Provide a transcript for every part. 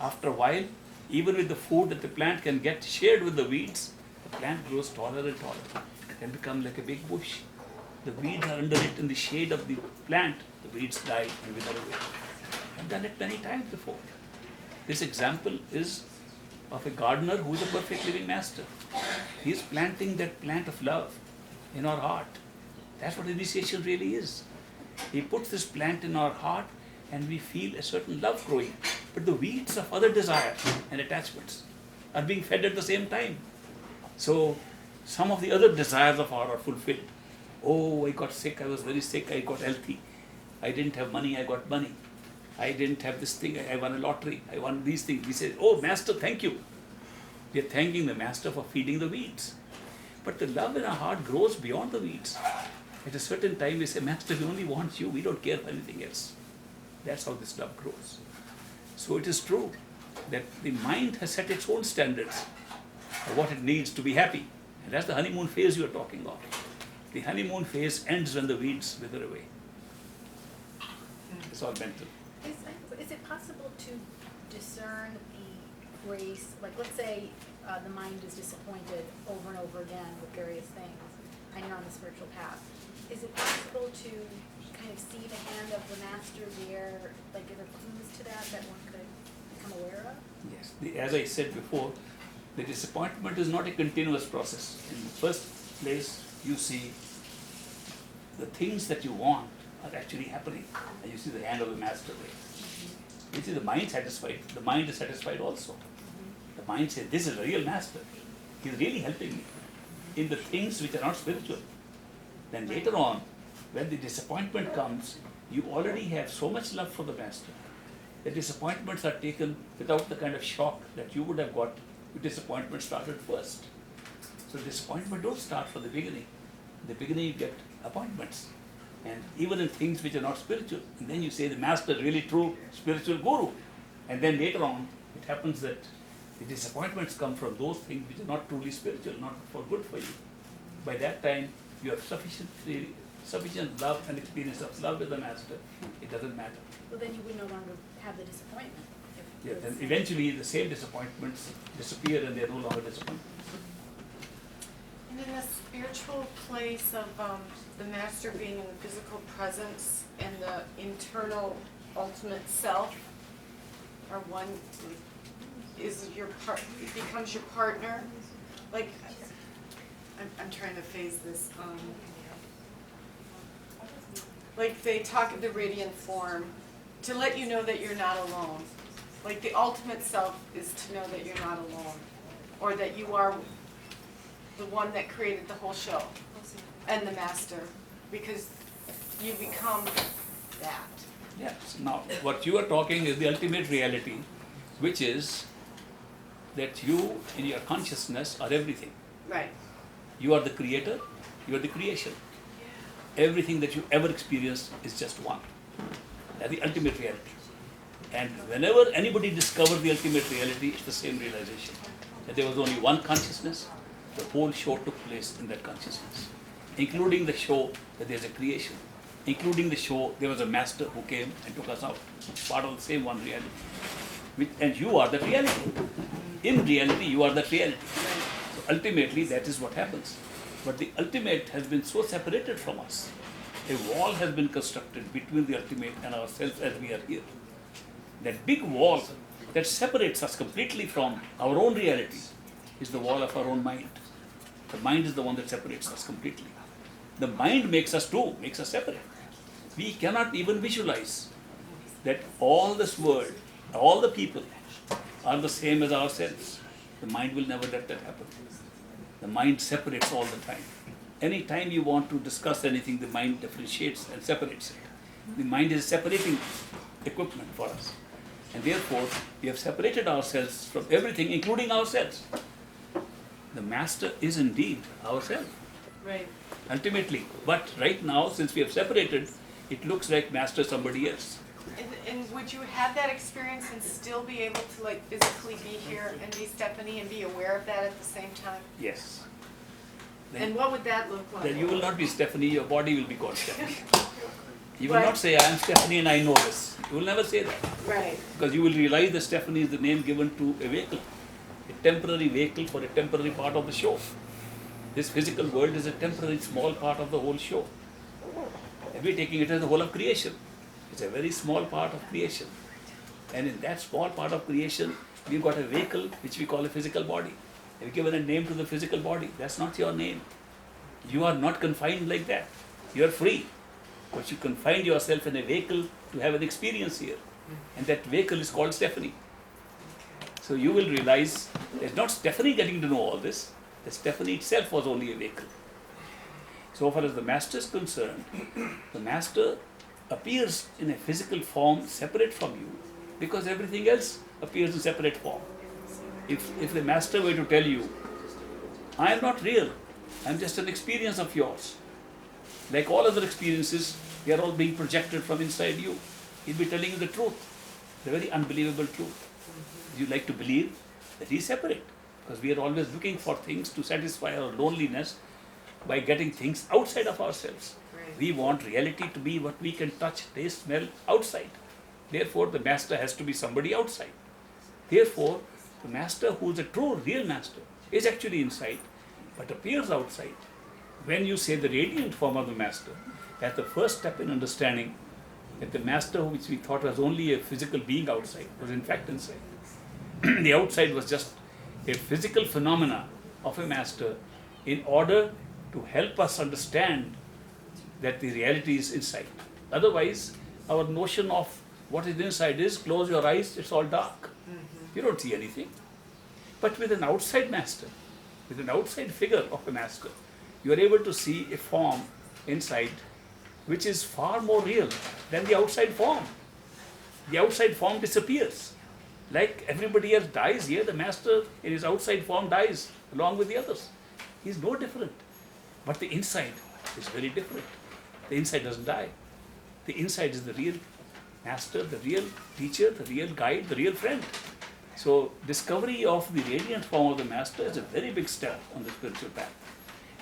After a while, even with the food that the plant can get shared with the weeds, the plant grows taller and taller. It can become like a big bush. The weeds are under it in the shade of the plant. The weeds die and wither away. I've done it many times before. This example is of a gardener who is a perfect living master. He is planting that plant of love in our heart. That's what initiation really is. He puts this plant in our heart and we feel a certain love growing. But the weeds of other desires and attachments are being fed at the same time. So some of the other desires of ours are fulfilled. Oh, I got sick, I was very sick, I got healthy. I didn't have money, I got money. I didn't have this thing, I won a lottery, I won these things. We say, oh, Master, thank you. We are thanking the Master for feeding the weeds. But the love in our heart grows beyond the weeds. At a certain time we say, Master, we only want you, we don't care for anything else. That's how this love grows. So it is true that the mind has set its own standards of what it needs to be happy. And that's the honeymoon phase you are talking of. The honeymoon phase ends when the weeds wither away. It's all mental. Is it possible to discern the grace, like let's say the mind is disappointed over and over again with various things, and you're on the spiritual path. Is it possible to kind of see the hand of the Master there, like are there clues to that one could become aware of? Yes, as I said before, the disappointment is not a continuous process. In the first place, you see the things that you want are actually happening, and you see the hand of the Master there. You see the mind satisfied. The mind is satisfied also. The mind says, this is a real Master. He is really helping me in the things which are not spiritual. Then later on, when the disappointment comes, you already have so much love for the Master. The disappointments are taken without the kind of shock that you would have got if disappointment started first. So disappointment don't start from the beginning. In the beginning you get appointments. And even in things which are not spiritual. And then you say the Master is really true spiritual guru. And then later on, it happens that the disappointments come from those things which are not truly spiritual, not for good for you. By that time, you have sufficient love and experience of love with the Master. It doesn't matter. Well, then you would no longer have the disappointment. Yeah, then eventually the same disappointments disappear and they are no longer disappointments. And in the spiritual place of the Master being in the physical presence and the internal ultimate self are one, is your it becomes your partner. Like, I'm trying to phase this. Like they talk of the radiant form to let you know that you're not alone. Like the ultimate self is to know that you're not alone, or that you are the one that created the whole show, and the Master, because you become that. Yes. Now, what you are talking is the ultimate reality, which is that you, in your consciousness, are everything. Right. You are the creator, you are the creation. Everything that you ever experienced is just one. That's the ultimate reality. And whenever anybody discovers the ultimate reality, it's the same realization. That there was only one consciousness, the whole show took place in that consciousness. Including the show that there's a creation. Including the show there was a Master who came and took us out. Part of the same one reality. And you are that reality. In reality, you are that reality. So ultimately, that is what happens. But the ultimate has been so separated from us. A wall has been constructed between the ultimate and ourselves as we are here. That big wall that separates us completely from our own reality is the wall of our own mind. The mind is the one that separates us completely. The mind makes us two, makes us separate. We cannot even visualize that all this world, all the people are the same as ourselves. The mind will never let that happen. The mind separates all the time. Any time you want to discuss anything, the mind differentiates and separates it. The mind is separating equipment for us. And therefore, we have separated ourselves from everything, including ourselves. The Master is indeed ourselves. Right. Ultimately. But right now, since we have separated, it looks like Master is somebody else. And would you have that experience and still be able to like physically be here and be Stephanie and be aware of that at the same time? Yes. And what would that look like? Then you will not be Stephanie, your body will be called Stephanie. You will not say, I am Stephanie and I know this. You will never say that. Right. Because you will realize that Stephanie is the name given to a vehicle, a temporary vehicle for a temporary part of the show. This physical world is a temporary small part of the whole show. And we're taking it as the whole of creation. It's a very small part of creation. And in that small part of creation, we've got a vehicle which we call a physical body. We've given a name to the physical body. That's not your name. You are not confined like that. You are free. But you confine yourself in a vehicle to have an experience here. And that vehicle is called Stephanie. So you will realize there's not Stephanie getting to know all this. The Stephanie itself was only a vehicle. So far as the master is concerned, the master appears in a physical form separate from you because everything else appears in separate form. If the master were to tell you, I am not real, I am just an experience of yours. Like all other experiences, they are all being projected from inside you. He'll be telling you the truth, the very unbelievable truth. You like to believe that he is separate because we are always looking for things to satisfy our loneliness by getting things outside of ourselves. Right. We want reality to be what we can touch, taste, smell outside. Therefore, the master has to be somebody outside. Therefore, the master who is a true, real master is actually inside but appears outside. When you say the radiant form of the master, that's the first step in understanding that the master, which we thought was only a physical being outside, was in fact inside. The outside was just a physical phenomena of a master in order to help us understand that the reality is inside. Otherwise, our notion of what is inside is close your eyes, it's all dark. You don't see anything. But with an outside master, with an outside figure of a master, you are able to see a form inside which is far more real than the outside form. The outside form disappears. Like everybody else dies here, the master in his outside form dies along with the others. He is no different. But the inside is very different. The inside doesn't die. The inside is the real master, the real teacher, the real guide, the real friend. So discovery of the radiant form of the master is a very big step on the spiritual path.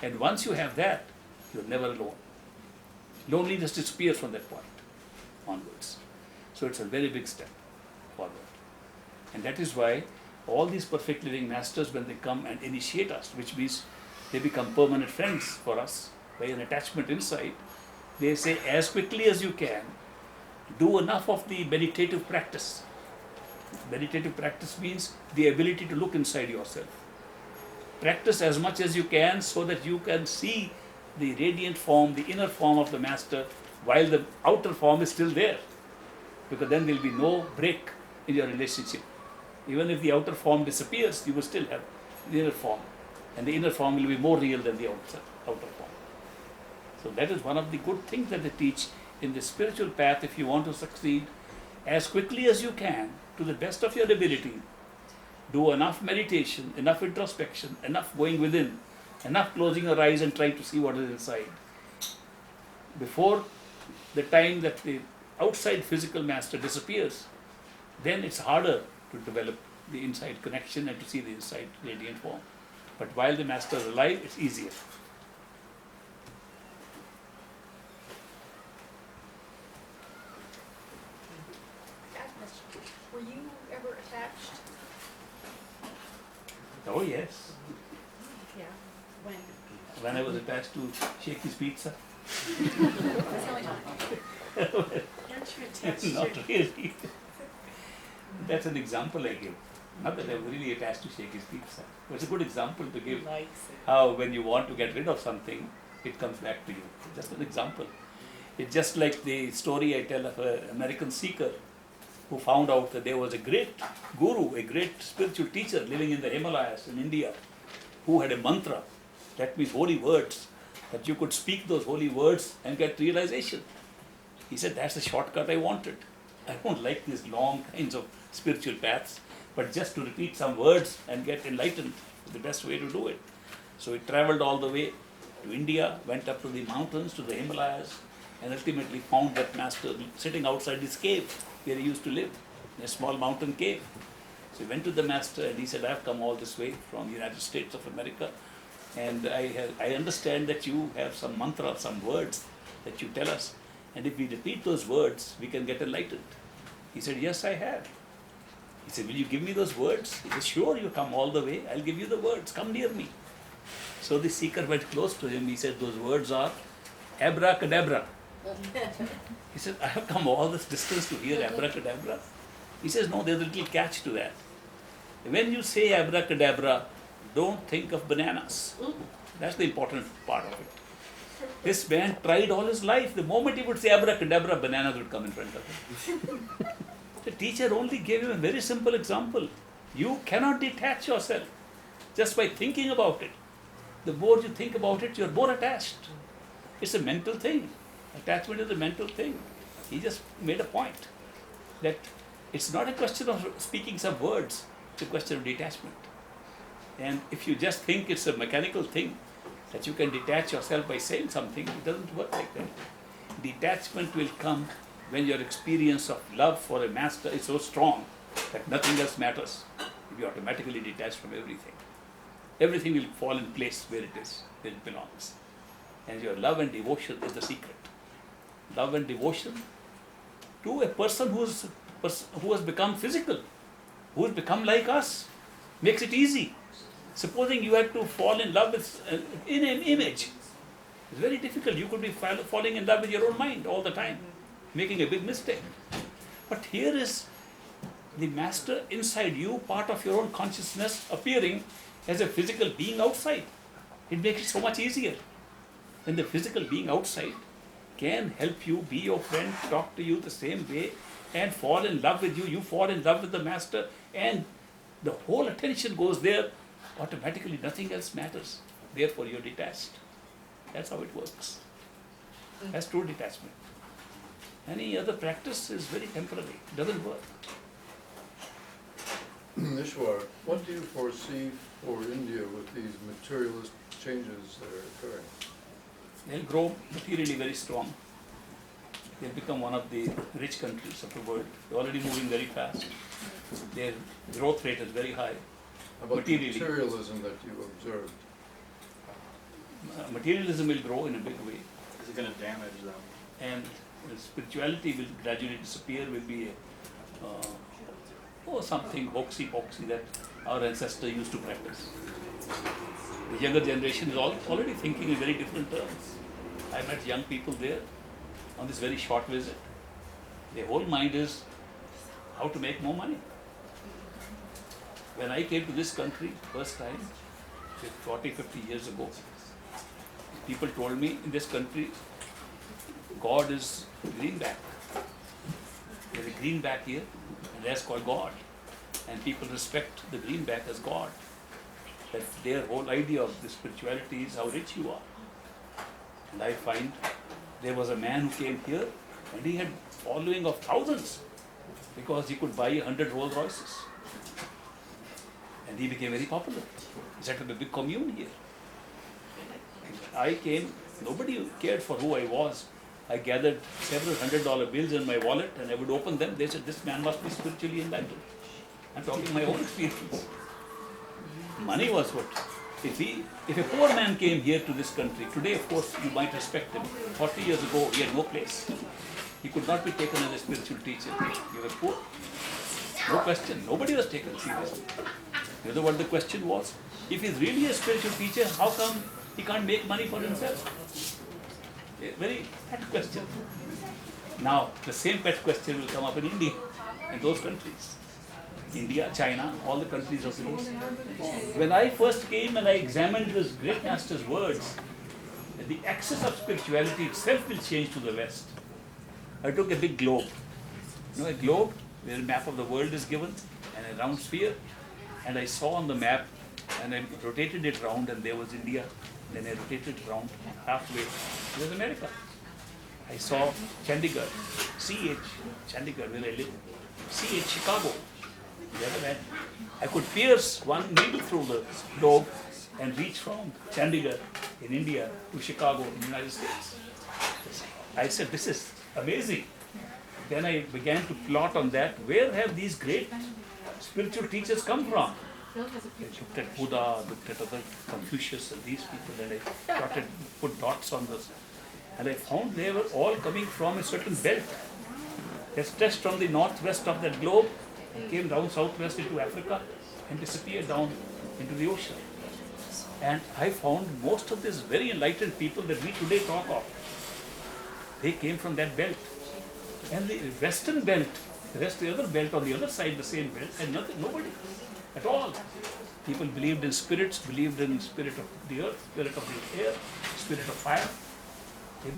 And once you have that, you're never alone. Loneliness disappears from that point onwards. So it's a very big step forward. And that is why all these perfect living masters, when they come and initiate us, which means they become permanent friends for us by an attachment inside, they say, as quickly as you can, do enough of the meditative practice. Meditative practice means the ability to look inside yourself. Practice as much as you can so that you can see the radiant form, the inner form of the master, while the outer form is still there. Because then there will be no break in your relationship. Even if the outer form disappears, you will still have the inner form. And the inner form will be more real than the outer form. So that is one of the good things that they teach in the spiritual path. If you want to succeed, as quickly as you can, to the best of your ability, do enough meditation, enough introspection, enough going within, enough closing your eyes and trying to see what is inside. Before the time that the outside physical master disappears, then it's harder to develop the inside connection and to see the inside radiant form. But while the master is alive, it's easier. Were you ever attached? Oh yes, Yeah. When? when I was attached to Shakey's Pizza. That's the only time. Aren't you attached Not to? really. That's an example I give. Not that I'm really attached to Shakey's Pizza. But it's a good example to give Likes it. how when you want to get rid of something, it comes back to you. Just an example. It's just like the story I tell of an American seeker who found out that there was a great guru, a great spiritual teacher living in the Himalayas in India, who had a mantra, that means holy words, that you could speak those holy words and get realization. He said, that's the shortcut I wanted. I don't like these long kinds of spiritual paths, but just to repeat some words and get enlightened is the best way to do it. So he traveled all the way to India, went up to the mountains, to the Himalayas, and ultimately found that master sitting outside his cave where he used to live, in a small mountain cave. So he went to the master and he said, I have come all this way from the United States of America, and I understand that you have some mantra, some words that you tell us. And if we repeat those words, we can get enlightened. He said, yes, I have. He said, will you give me those words? He said, sure, you come all the way. I'll give you the words. Come near me. So the seeker went close to him. He said, those words are abracadabra. He said, I have come all this distance to hear abracadabra. He says, no, there's a little catch to that. When you say abracadabra, don't think of bananas. That's the important part of it. This man tried all his life. The moment he would say abracadabra, bananas would come in front of him. The teacher only gave him a very simple example. You cannot detach yourself just by thinking about it. The more you think about it, you're more attached. It's a mental thing. Attachment is a mental thing. He just made a point that it's not a question of speaking some words, it's a question of detachment. And if you just think it's a mechanical thing, that you can detach yourself by saying something, it doesn't work like that. Detachment will come when your experience of love for a master is so strong that nothing else matters. You'll be automatically detached from everything. Everything will fall in place where it is, where it belongs. And your love and devotion is the secret. Love and devotion to a person who has become physical, who has become like us, makes it easy. Supposing you had to fall in love with in an image, it's very difficult. You could be falling in love with your own mind all the time, making a big mistake. But here is the master inside you, part of your own consciousness, appearing as a physical being outside. It makes it so much easier. When the physical being outside can help you, be your friend, talk to you the same way, and fall in love with you, you fall in love with the master, and the whole attention goes there, automatically nothing else matters. Therefore you're detached. That's how it works. That's true detachment. Any other practice is very temporary. It doesn't work. Ishwar, what do you foresee for India with these materialist changes that are occurring? They'll grow materially very strong. They'll become one of the rich countries of the world. They're already moving very fast. Their growth rate is very high. How about the Materially. materialism that you observed? Materialism will grow in a big way. Is it going to damage them? And spirituality will gradually disappear, will be something hoaxy that our ancestors used to practice. The younger generation is already thinking in very different terms. I met young people there on this very short visit. Their whole mind is how to make more money. When I came to this country first time, 40, 50 years ago, people told me in this country, God is greenback. There's a greenback here, and that's called God. And people respect the greenback as God. That their whole idea of the spirituality is how rich you are. And I find there was a man who came here, and he had following of thousands because he could buy 100 Rolls Royces. And he became very popular. He set up a big commune here. I came, nobody cared for who I was. I gathered several $100 bills in my wallet and I would open them. They said, this man must be spiritually enlightened. I'm talking my own experience. Money was what? If a poor man came here to this country, today of course you might respect him. 40 years ago he had no place. He could not be taken as a spiritual teacher. He was poor. No question. Nobody was taken seriously. You know what the question was? If he's really a spiritual teacher, how come he can't make money for himself? A very pet question. Now, the same pet question will come up in India and those countries. India, China, all the countries of the East. When I first came and I examined this great master's words, the axis of spirituality itself will change to the West. I took a big globe. You know, a globe where a map of the world is given and a round sphere. And I saw on the map and I rotated it round and there was India. Then I rotated it round halfway. There was America. I saw Chandigarh, CH, Chandigarh where I live. CH, Chicago. The other end. I could pierce one needle through the globe and reach from Chandigarh in India to Chicago in the United States. I said, this is amazing. Then I began to plot on that. Where have these great spiritual teachers come from? I looked at Buddha, looked at other Confucius and these people, and I put dots on this. And I found they were all coming from a certain belt. They stretched from the northwest of that globe and came down southwest into Africa and disappeared down into the ocean. And I found most of these very enlightened people that we today talk of, they came from that belt. And the western belt, the other belt on the other side, the same belt, had nothing, nobody at all. People believed in spirits, believed in spirit of the earth, spirit of the air, spirit of fire.